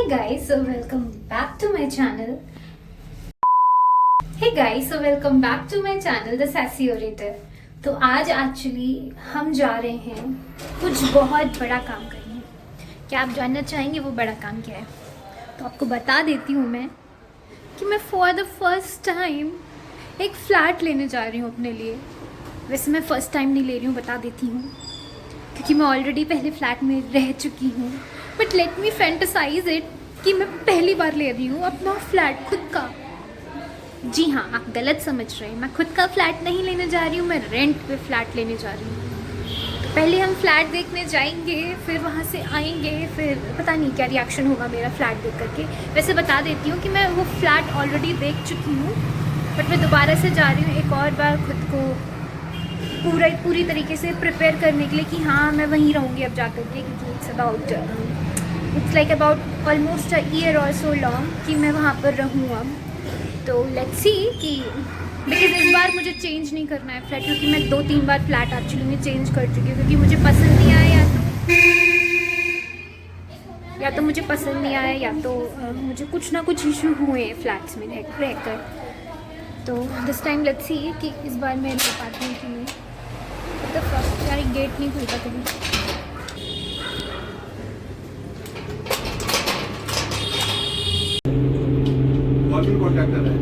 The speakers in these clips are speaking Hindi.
Hey guys, so welcome back to my channel. Hey guys, so welcome back to my channel, The Sassy Orator. तो आज एक्चुअली हम जा रहे हैं कुछ बहुत बड़ा काम करने। क्या आप जानना चाहेंगे वो बड़ा काम क्या है? तो आपको बता देती हूँ मैं कि मैं फॉर द फर्स्ट टाइम एक फ्लैट लेने जा रही हूँ अपने लिए। वैसे मैं फ़र्स्ट टाइम नहीं ले रही हूँ, बता देती हूँ, क्योंकि मैं ऑलरेडी पहले फ्लैट में रह चुकी हूँ। But let me fantasise it कि मैं पहली बार ले रही हूँ अपना फ्लैट खुद का। जी हाँ, आप गलत समझ रहे हैं, मैं खुद का फ्लैट नहीं लेने जा रही हूँ, मैं रेंट पे फ्लैट लेने जा रही हूँ। तो पहले हम फ्लैट देखने जाएंगे, फिर वहाँ से आएंगे, फिर पता नहीं क्या रिएक्शन होगा मेरा फ्लैट देख करके। वैसे बता देती हूँ कि मैं वो फ्लैट ऑलरेडी देख चुकी हूँ, बट मैं दोबारा से जा रही हूँ एक और बार खुद को पूरी तरीके से प्रिपेयर करने के लिए कि हाँ मैं वहीं रहूँगी अब जा कर के, क्योंकि it's like about almost a year और सो लॉन्ग कि मैं वहाँ पर रहूँ अब। तो लेट्स सी कि बिकॉज इस बार मुझे चेंज नहीं करना है फ्लैट, क्योंकि मैं 2-3 बार फ्लैट एक्चुअली में चेंज कर चुकी हूँ, क्योंकि मुझे पसंद नहीं आया या तो मुझे पसंद नहीं आया या तो मुझे कुछ ना कुछ इशू हुए हैं फ्लैट्स में रहकर। तो दिस टाइम लेट्स सी कि इस बार मैं रह पाती हूँ कि नहीं। तो फर्स्ट यार गेट नहीं खुलता कभी। कॉन्ट्रैक्टर है,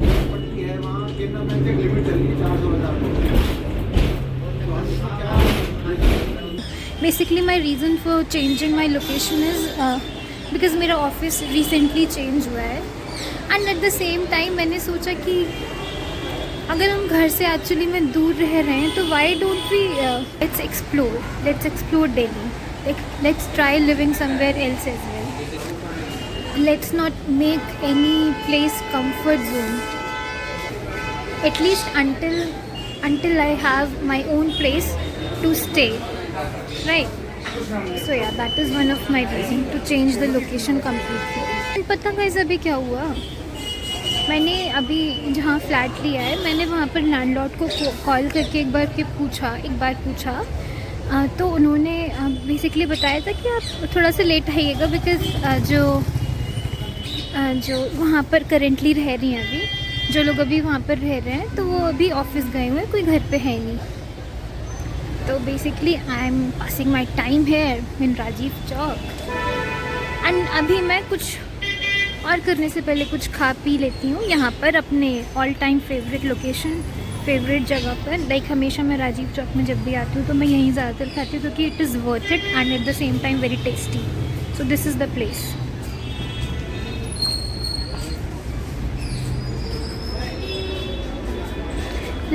प्रॉपर्टी है वहाँ के ना, मैं एक लिमिट चल रही है 400,000। Basically my reason for changing my location is because मेरा ऑफिस रिसेंटली चेंज हुआ है। And at the same time मैंने सोचा कि अगर हम घर से एक्चुअली में दूर रह रहे हैं तो why don't we let's explore Delhi, let's try living somewhere else as well. Let's not make any place comfort zone, at least until I have my own place to stay, right? So yeah, that is one of my reason to change the location completely. And पता guys अभी क्या हुआ, मैंने अभी जहाँ फ्लैट लिया है मैंने वहाँ पर लैंडलॉर्ड को कॉल करके एक बार पूछा तो उन्होंने बेसिकली बताया था कि आप थोड़ा सा लेट आइएगा, बिकॉज जो वहाँ पर करेंटली रह रही हैं अभी जो लोग अभी वहाँ पर रह रहे हैं तो वो अभी ऑफिस गए हुए हैं, कोई घर पे है नहीं। तो basically I am passing my time here in Rajiv Chowk. And अभी मैं कुछ और करने से पहले कुछ खा पी लेती हूँ यहाँ पर अपने ऑल टाइम फेवरेट जगह पर। लाइक हमेशा मैं राजीव चौक में जब भी आती हूँ तो मैं यहीं ज़्यादातर खाती हूँ, क्योंकि it is worth it and at the same time very tasty. So this is the place.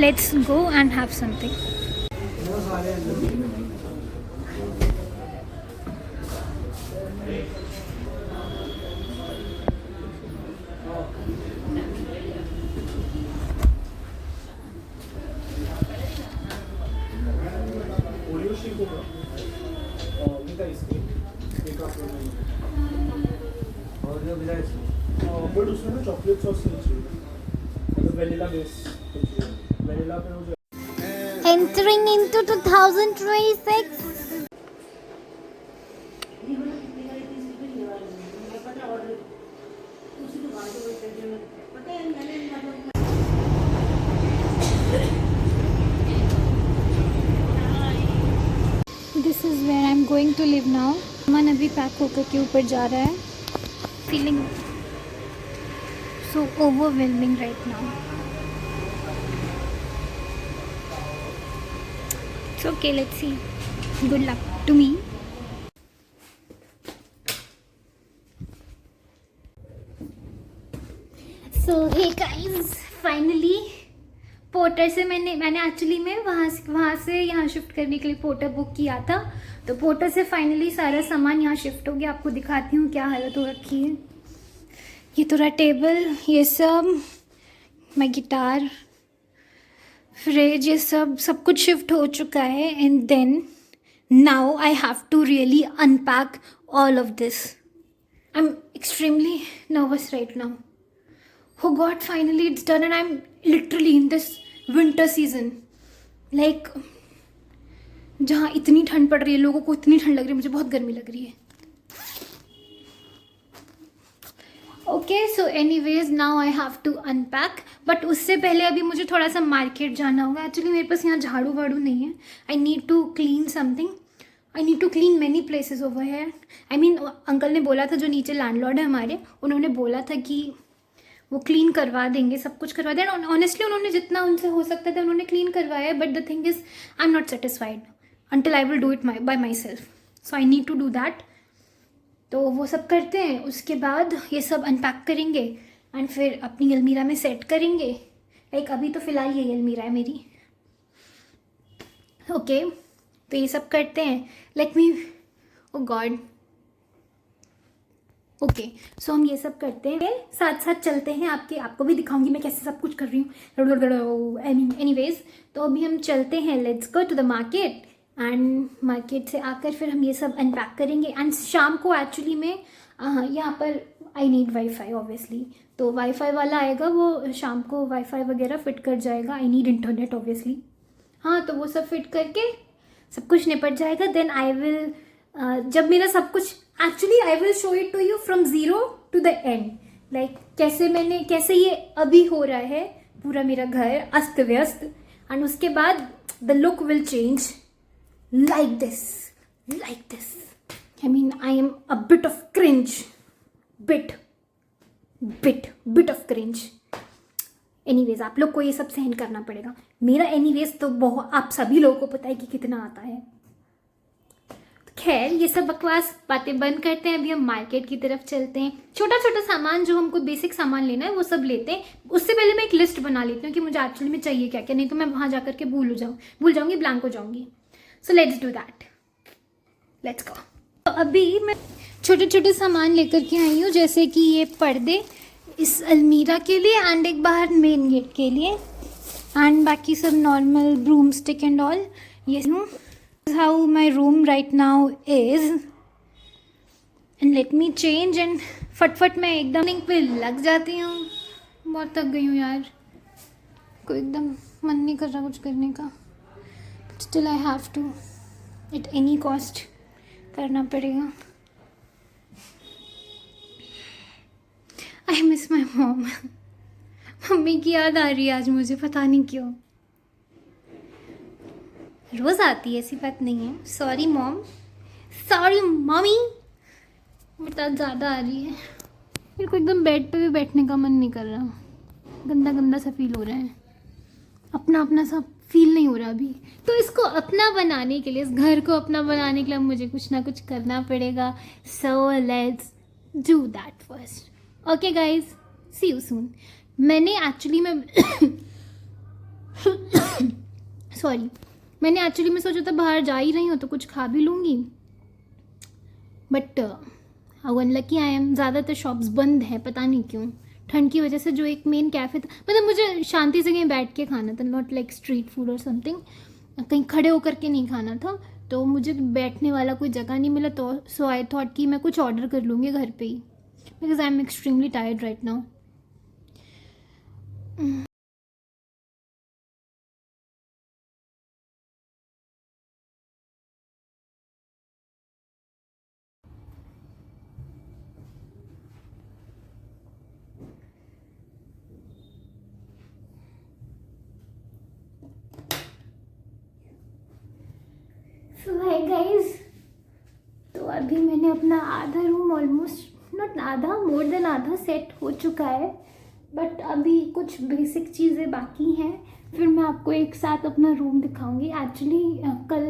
Let's go and have something. But उसमें ना चॉकलेट सॉस नहीं चाहिए, मतलब वेनिला बेस चाहिए। वेनिला पे मुझे Entering into 2026. This is where I'm going to live now. मन अभी पैक होकर के ऊपर जा रहा है। Feeling so overwhelming right now. It's okay, let's see. Good luck to me. So hey guys, finally porter से मैंने एक्चुअली में वहाँ से यहाँ शिफ्ट करने के लिए पोर्टर बुक किया था। तो पोर्टर से फाइनली सारा सामान यहाँ शिफ्ट हो गया। आपको दिखाती हूँ क्या हालत हो रखी है। ये थोड़ा टेबल, ये सब, माय गिटार, फ्रिज, ये सब कुछ शिफ्ट हो चुका है। And then now I have to really unpack all of this. I am extremely nervous right now. Oh God, finally it's done and I'm literally in this winter season. Like जहाँ इतनी ठंड पड़ रही है, लोगों को इतनी ठंड लग रही है, मुझे बहुत गर्मी लग रही है। Okay, so anyways now I have to unpack, but उससे पहले अभी मुझे थोड़ा सा मार्केट जाना होगा. एक्चुअली मेरे पास यहाँ झाड़ू वाड़ू नहीं है. I need to clean something. I need to clean many places over here. I mean uncle ने बोला था, जो नीचे लैंडलॉर्ड है हमारे, उन्होंने बोला था कि वो क्लीन करवा देंगे, सब कुछ करवा दें. ऑनेस्टली उन्होंने जितना उनसे हो सकता था उन्होंने क्लीन करवाया. But the thing is I am not satisfied until I will do it by myself. So I need to do that. तो वो सब करते हैं. उसके बाद ये सब अनपैक करेंगे एंड फिर अपनी अलमीरा में सेट करेंगे. लाइक अभी तो फ़िलहाल ये अलमीरा है मेरी. ओके, तो ये सब करते हैं. लेट मी, ओ गॉड. ओके, सो हम ये सब करते हैं, साथ साथ चलते हैं. आपको भी दिखाऊंगी मैं कैसे सब कुछ कर रही हूँ. आई मीन एनीवेज, तो अभी हम चलते हैं. Let's go to the market. And market से आकर फिर हम ये सब अनपैक करेंगे. एंड शाम को एक्चुअली में यहाँ पर आई नीड वाईफाई ऑब्वियसली. तो वाईफाई वाला आएगा, वो शाम को वाईफाई वगैरह फिट कर जाएगा. I need internet obviously. हाँ, तो वो सब फिट करके सब कुछ निपट जाएगा. देन आई विल, जब मेरा सब कुछ, actually I will show it to you from zero to the end. Like कैसे ये अभी हो रहा है पूरा मेरा घर अस्त व्यस्त. एंड उसके बाद the look will change like this. I mean, I am a bit of cringe. Bit of cringe. Anyways, आप लोग को ये सब सहन करना पड़ेगा. मेरा anyways तो बहुत, आप सभी लोगों को पता है कि कितना आता है. तो खैर, ये सब बकवास बातें बंद करते हैं. अभी हम मार्केट की तरफ चलते हैं. छोटा छोटा सामान जो हमको बेसिक सामान लेना है वो सब लेते हैं. उससे पहले मैं एक लिस्ट बना लेती हूँ कि मुझे एक्चुअली में चाहिए क्या क्या, नहीं तो मैं वहाँ जा करके भूल जाऊँगी, ब्लैंक हो जाऊँगी. So let's do that. Let's go. तो अभी मैं छोटे छोटे सामान लेकर के आई हूँ, जैसे कि ये पर्दे इस अलमीरा के लिए एंड एक बाहर मेन गेट के लिए, एंड बाकी सब normal broom stick and all. ये how my room right now is. And let me change. And फटफट मैं एकदम लिंक पे लग जाती हूँ. बहुत थक गई हूँ यार, कोई एकदम मन नहीं कर रहा कुछ करने का. Still I have to, at any cost, करना पड़ेगा. I miss my mom. Mummy की याद आ रही है आज मुझे, पता नहीं क्यों. रोज़ आती है, ऐसी बात नहीं है. Sorry mom, sorry mummy, but आज ज़्यादा आ रही है. मेरे को एकदम बेड पे भी बैठने का मन नहीं कर रहा. गंदा गंदा सा फील हो रहा है. अपना सा फील नहीं हो रहा अभी. तो इसको अपना बनाने के लिए, इस घर को अपना बनाने के लिए मुझे कुछ ना कुछ करना पड़ेगा. So let's do that first. Okay guys, see you soon. मैंने एक्चुअली में सोचा था बाहर जा ही रही हूँ तो कुछ खा भी लूँगी. But how unlucky I am, ज़्यादातर शॉप्स बंद हैं, पता नहीं क्यों. ठंड की वजह से जो एक मेन कैफ़े था, मतलब मुझे शांति से कहीं बैठ के खाना था, नॉट लाइक स्ट्रीट फूड और समथिंग. कहीं खड़े होकर के नहीं खाना था, तो मुझे बैठने वाला कोई जगह नहीं मिला. तो सो आई थॉट कि मैं कुछ ऑर्डर कर लूँगी घर पे ही, because I am extremely tired right now. So hi guys, तो अभी मैंने अपना आधा रूम, ऑलमोस्ट नॉट आधा, मोर देन आधा सेट हो चुका है. बट अभी कुछ बेसिक चीज़ें बाकी हैं, फिर मैं आपको एक साथ अपना रूम दिखाऊंगी. एक्चुअली कल,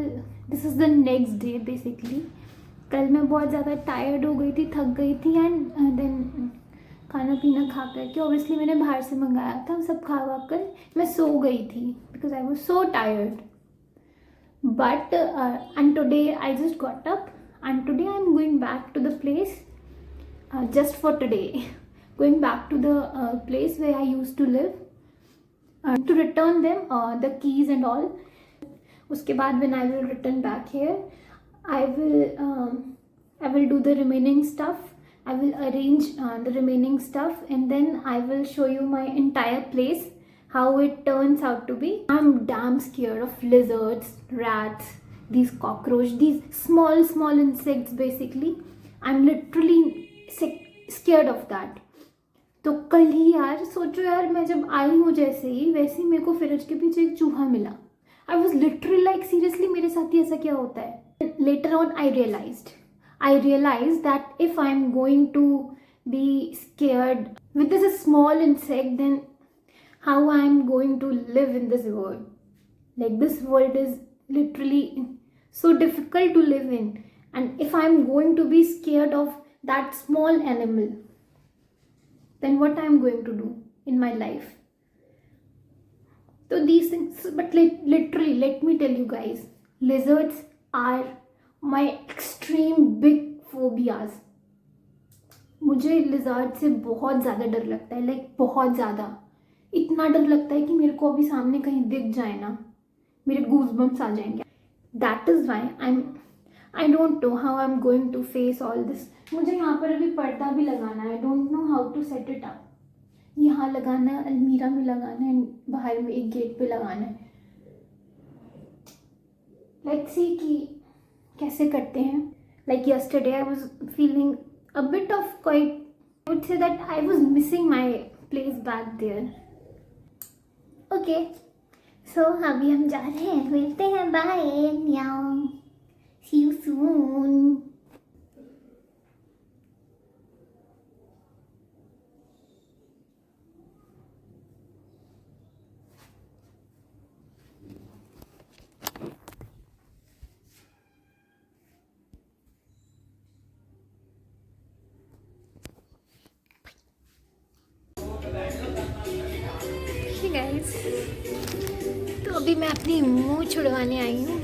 this is the next day basically. कल मैं बहुत ज़्यादा टायर्ड हो गई थी, थक गई थी. एंड देन खाना पीना खा करके, ऑब्वियसली मैंने बाहर से मंगाया था, सब खा कर मैं सो गई थी because I was so tired. But and today I just got up, and today I'm going back to the place, just for today, going back to the place where I used to live, to return them the keys and all. Uske baad when I will return back here, I will do the remaining stuff. I will arrange the remaining stuff, and then I will show you my entire place, how it turns out to be. I'm damn scared of lizards, rats, these cockroaches, these small insects basically. I'm literally scared of that. तो कल ही यार सोचो यार, मैं जब आई हूँ जैसे ही, वैसे ही मेरे को फ्रिज के पीछे एक चूहा मिला. I was literally like seriously मेरे साथ ही ऐसा क्या होता है. Later on I realize that if I am going to be scared with this small insect, then how I am going to live in this world. Like, this world is literally so difficult to live in. And if I am going to be scared of that small animal, then what I am going to do in my life? So these things, but literally, let me tell you guys, lizards are my extreme big phobias. मुझे लिजार्ड से बहुत ज़्यादा डर लगता है, लाइक बहुत ज़्यादा. इतना डर लगता है कि मेरे को अभी सामने कहीं दिख जाए ना, मेरे गूज़बम्प्स आ जाएंगे. That is why I don't know how I am going to face all this. मुझे यहाँ पर अभी पर्दा भी लगाना है. I don't know how to set it up. यहाँ लगाना है, अलमीरा में लगाना है, बाहर में एक गेट पे लगाना है. लेट्स सी कि कैसे करते हैं. Like yesterday I was feeling a bit of quite, I would say that I was missing my place back there. Okay, so अभी हम जा रहे हैं, मिलते हैं, bye, meow, see you soon. Guys, तो अभी मैं अपनी मुंह छुड़वाने आई हूँ.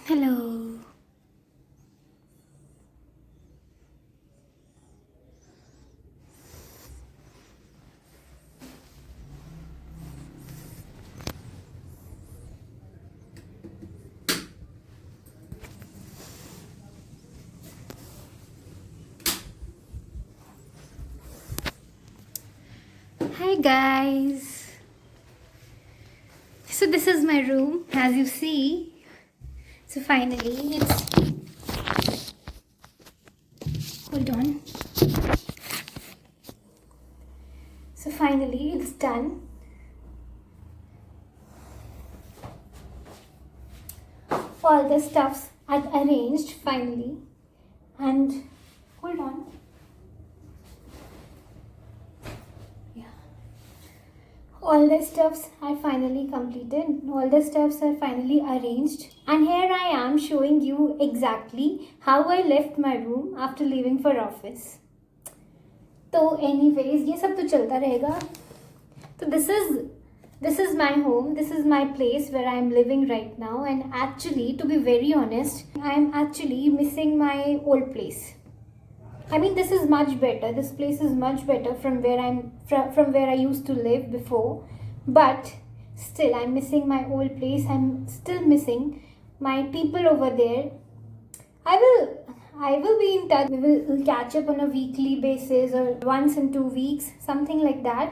Hello. Hi guys. So this is my room, as you see. So finally it's, hold on. So finally it's done. All the stuffs are arranged finally, and hold on. All the stuffs are finally completed. All the stuffs are finally arranged. And here I am showing you exactly how I left my room after leaving for office. तो anyways, ये सब तो चलता रहेगा. तो this is my home. This is my place where I am living right now. And actually, to be very honest, I am actually missing my old place. I mean, this is much better. This place is much better from where I used to live before. But still, I'm missing my old place. I'm still missing my people over there. I will be in touch. We will catch up on a weekly basis or once in 2 weeks, something like that.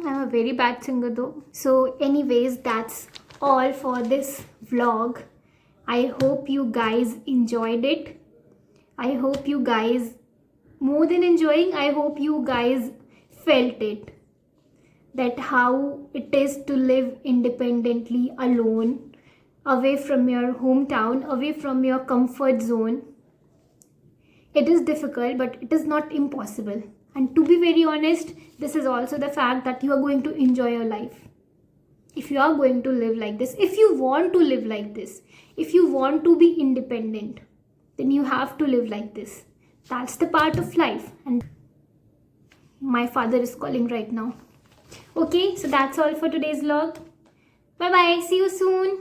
I'm a very bad singer though. So anyways, that's all for this vlog. I hope you guys enjoyed it. I hope you guys, more than enjoying, I hope you guys felt it. That how it is to live independently alone, away from your hometown, away from your comfort zone. It is difficult, but it is not impossible. And to be very honest, this is also the fact that you are going to enjoy your life. If you are going to live like this, if you want to live like this, if you want to be independent, then you have to live like this. That's the part of life. And my father is calling right now. Okay, so that's all for today's vlog. Bye bye. See you soon.